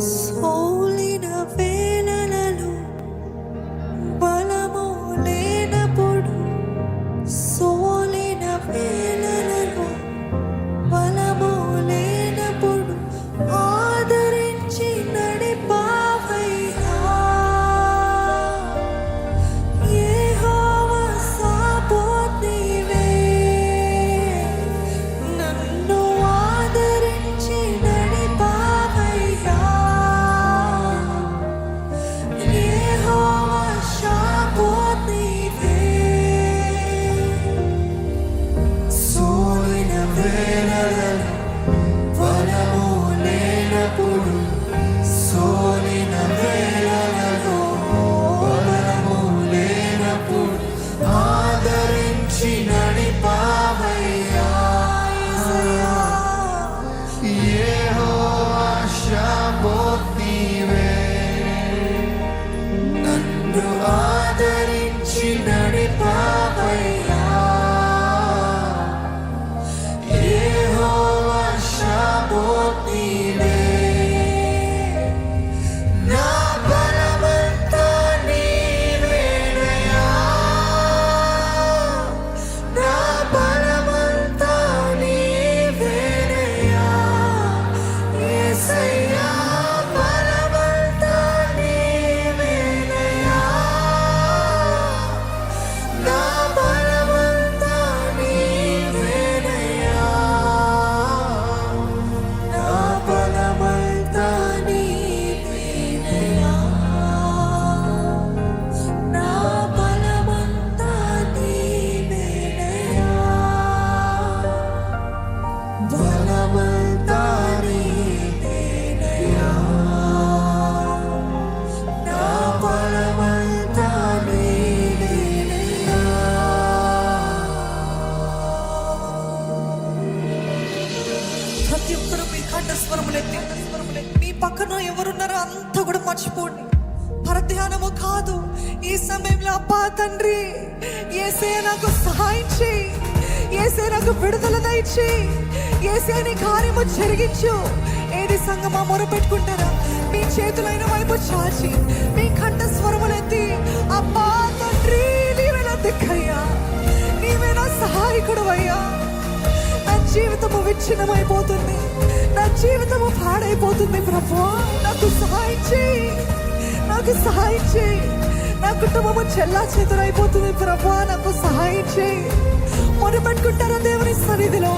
సోలిన వేళలలో బలము లేనప్పుడు, సోలిన వేళలలో బలము లేనప్పుడు ఆదరించి నడిపావయ్యా. యెహోవా సాబాత్ నీవే, నన్ను ఆదరించి నడిపావయ్యా. యెహోవా సాబాత్ నీవే. సోలిన వేళలలో బలము లేనప్పుడు, సోలిన వేళలలో బలము లేనప్పుడు ఆదరించి నడిపావయ్యా. యెహోవా సాబాత్ నీవే, నన్ను ఆదరించి నడిపావయ్యా. యెహోవా సాబాత్ నీవే. నా బలమంతా నీవేనయ్యా, నా బలమంతా నీవేనయ్యా. యేసయ్యా, బలమంతా నీవేనయ్యా, నా బలమంతా నీవేనయ్యా, నా బలమంతా నీవేనయ్యా, నా బలమంతా నీవేనయ్యా, బలమంతా నీవేనయ్యా, నా బలమంతా నీవేనయ్యా. ప్రతి ఒక్కరు మీ కంఠస్వరములెత్తి మీ పక్కన ఎవరున్నారో అంతా కూడా మర్చిపోండి. పరధ్యానము కాదు. ఈ సమయంలో అబ్బా తండ్రి, యేసయ్య నాకు సహాయం చేయి, యేసయ్య నాకు విడుదల దయచేయి, యేసయ్య నీ కార్యము జరిగించు. ఏది సంగమా మొరపెట్టుకుంటారా? మీ చేతులైన వైపు చాచి మీ కంఠస్వరములెత్తి అబ్బా తండ్రి, నీవే నా దిక్కయ్యా, నీవే నా సహాయకుడు అయ్యా. నా జీవితము విచ్ఛిన్నమైపోతుంది, నా జీవితము పాడైపోతుంది ప్రభువా, నాకు సహాయం చేయి, నాకు సహాయం చేయి. నా కుటుంబము చెల్లా చెదరైపోతుంది ప్రభువా, నాకు సహాయం చేయి. మొరపెట్టుకుంటారా దేవుని సన్నిధిలో?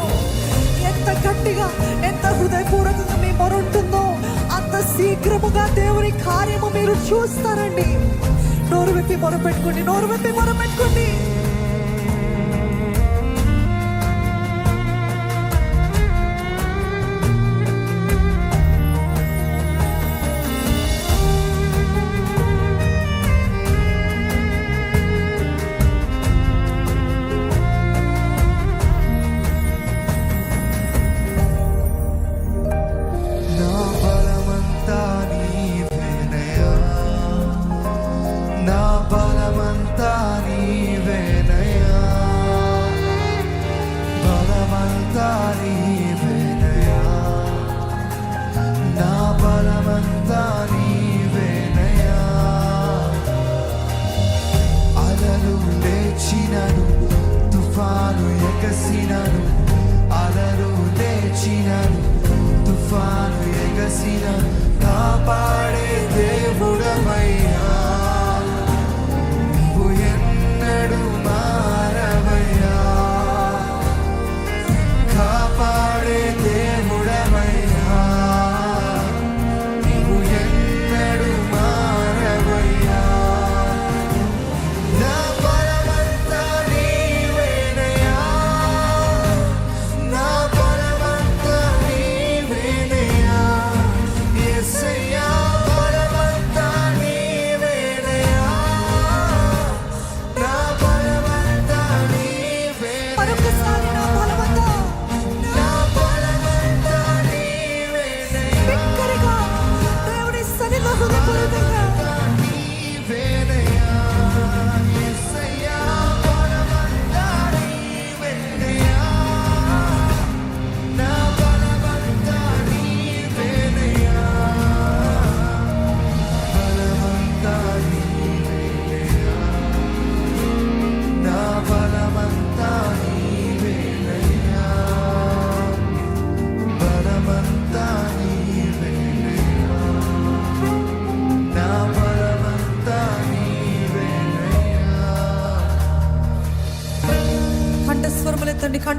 ఎంత గట్టిగా, ఎంత హృదయపూర్వకంగా మీ మొర ఉంటుందో అంత శీఘ్రముగా దేవుని కార్యము మీరు చూస్తారండి. నోరు విప్పి మొరపెట్టుకోండి, నోరు విప్పి మొరపెట్టుకోండి. నా బలమంతా నీవేనయ్యా, నా బలమంతా నీవే.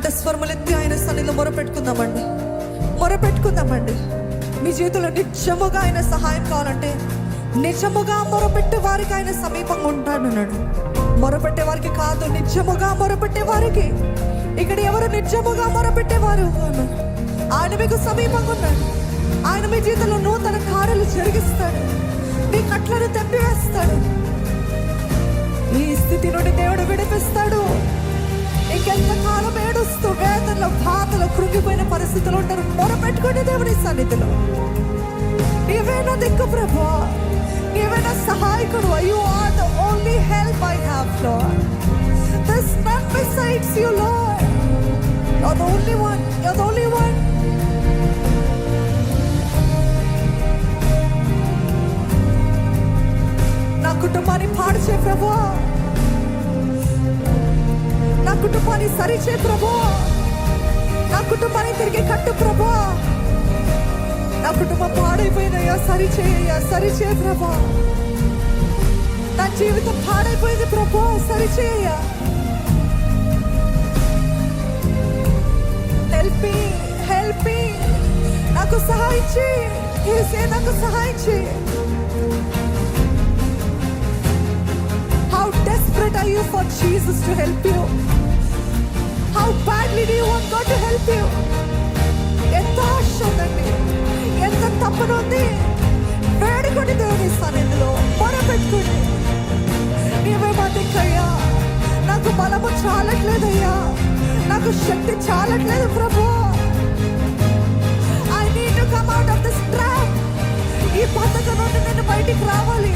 కంఠస్వరములెత్తి ఆయన సన్నిధిలో మొరపెట్టుకుందామండి. మొరపెట్టుకుందామండి. మీ జీవితంలో నిజముగా ఆయన సహాయం కావాలంటే నిజముగా మొరపెట్టే వారికి ఆయన సమీపంగా ఉంటాడన్నాడు. మొరపెట్టే వారికి కాదు, నిజముగా మొరపెట్టే వారికి. ఇక్కడ ఎవరు నిజముగా మొరపెట్టేవారు ఆయన మీకు సమీపంగా ఉన్నాడు. ఆయన మీ జీవితంలో నూతన కార్యాలు జరిగిస్తాడు. మీ కట్లను తెంపివేస్తాడు. ఈ స్థితి నుండి దేవుడు విడిపిస్తాడు. ఇంకెంతకాలం ఏడుస్తూ వేదనలో బాధలో కృంగిపోయిన పరిస్థితులు ఉంటారు. మొరపెట్టుకుని దేవుని సన్నిధిలో, నీవే నా దిక్కు ప్రభువా, నీవే నా సహాయకుడు. You are the only help I have, Lord. There's none besides you, Lord. You're the only one. You're the only one. నా కుటుంబాన్ని పాడు చేయ ప్రభువా, నా కుటుంబాన్ని సరిచే ప్రభువా, నా కుటుంబాన్ని తిరిగి కట్టు ప్రభువా. నా కుటుంబం పాడైపోయిందయ్యా, సరిచేయ్యా, సరిచే ప్రభువా. నా జీవితం పాడైపోయింది ప్రభువా, సరిచేయ్యా. హెల్ప్ మీ, నాకు సహాయం చేయి యేసయ్యా, నాకు సహాయం చేయి. How desperate are you for Jesus to help you? How badly do you want God to help you? ఎంత ఆశ ఉందండి, ఎంత తప్పన ఉంది. వేడుకొని దేవుని సన్నిధిలో మొరపెట్టుకుని, నీవే మా దిక్కయ్యా, నాకు బలము చాలట్లేదయ్యా, నాకు శక్తి చాలట్లేదు ప్రభు. I need to come out of this trap. ఈ పథకం నుండి నేను బయటికి రావాలి.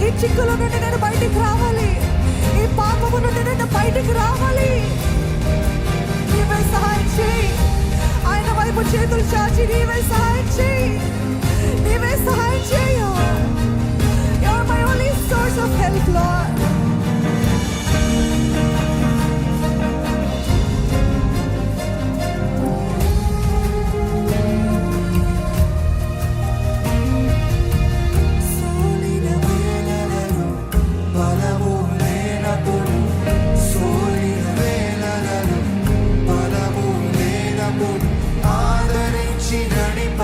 ఈ చిక్కుల నుండి నేను బయటికి రావాలి. ఈ పాపము నుండి నేను బయటికి రావాలి. నీవే సహాయం చేయి. ఆయన వైపు చేతులు చాచి నీవే సహాయం చేయి. నీవే సహాయం చేయు. You are my only source of help, Lord. ఆదరించి నడిప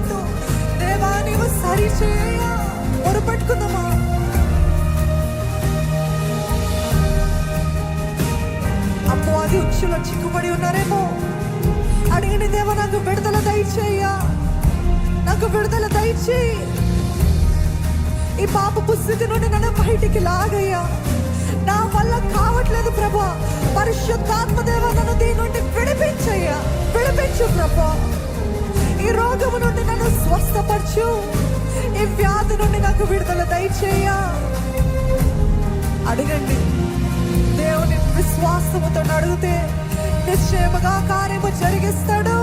ముందు దేవా నీవు సరిచేయ. మొరపెట్టుకుందామా? అపవాది ఉచ్చులో చిక్కుబడి ఉన్నారేమో. అడిగిన దేవా నాకు విడుదల దయచేయ, నాకు విడుదల దయచేయి. ఈ పాపపు స్థితి నుండి నన్ను బయటికి లాగయ్యా. నా వల్ల కావట్లేదు ప్రభా. పరిశుద్ధాత్మ దేవా నన్ను దీని నుండి విడిపించయ్యా, విడిపించు ప్రభా. ఈ రోగము నుండి నన్ను స్వస్థపరచు. ఈ వ్యాధి నుండి నాకు విడుదల దయచేయ. అడగండి, దేవుని విశ్వాసముతో అడిగితే నిశ్చయముగా కార్యము జరిగిస్తాడు.